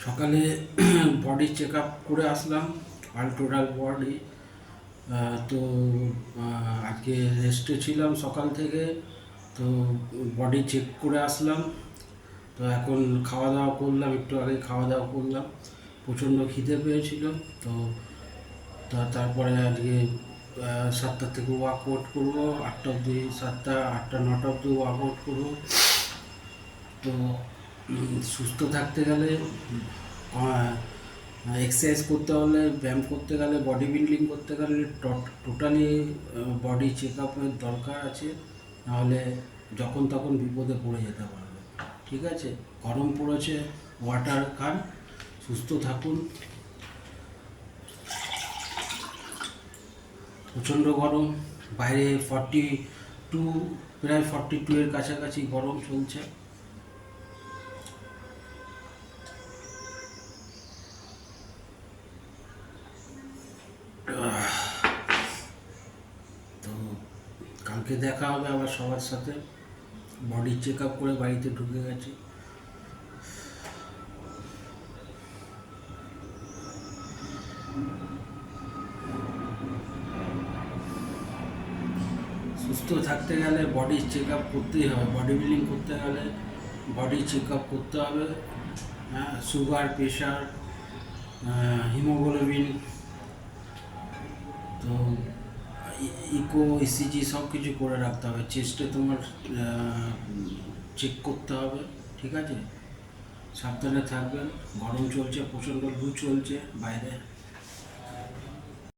সকালে body check up করে আসলাম, all total body. তো আজকে রেস্টে ছিলাম সকাল থেকে, তো বডি চেক করে আসলাম। তো এখন খাওয়া দাওয়া করলাম, একটু আগে খাওয়া দাওয়া করলাম। প্রচণ্ড খিদে পেয়েছিল। তো তারপরে আজকে 7টা থেকে ওয়ার্কআউট করবো, 8টা অবধি, 7টা 8টা 9টা অবধি ওয়ার্কআউট করবো। তো সুস্থ থাকতে গেলে, এক্সারসাইজ করতে হলে, ব্যায়াম করতে গেলে, বডি বিল্ডিং করতে গেলে টোটালি বডি চেক আপের দরকার আছে। নাহলে যখন তখন বিপদে পড়ে যেতে পারবে। ঠিক আছে, গরম পড়েছে, ওয়াটার খান, সুস্থ থাকুন। প্রচণ্ড গরম, বাইরে 42, প্রায় 42 এর কাছাকাছি গরম চলছে। তো কালকে দেখা হবে আবার সবার সাথে। বডি চেক আপ করে বাড়িতে ঢুকে গেছি। সুস্থ থাকতে গেলে বডি চেক আপ করতেই হবে, বডি বিল্ডিং করতে গেলে বডি চেক আপ করতে হবে। হ্যাঁ, সুগার, প্রেশার, হিমোগ্লোবিন, তো ইকো, ইসিজি সব কিছু করে রাখতে হবে। চেস্টে তোমার চেক করতে হবে। ঠিক আছে, সাবধানে থাকবেন। গরম চলছে, প্রচণ্ড লু চলছে বাইরে।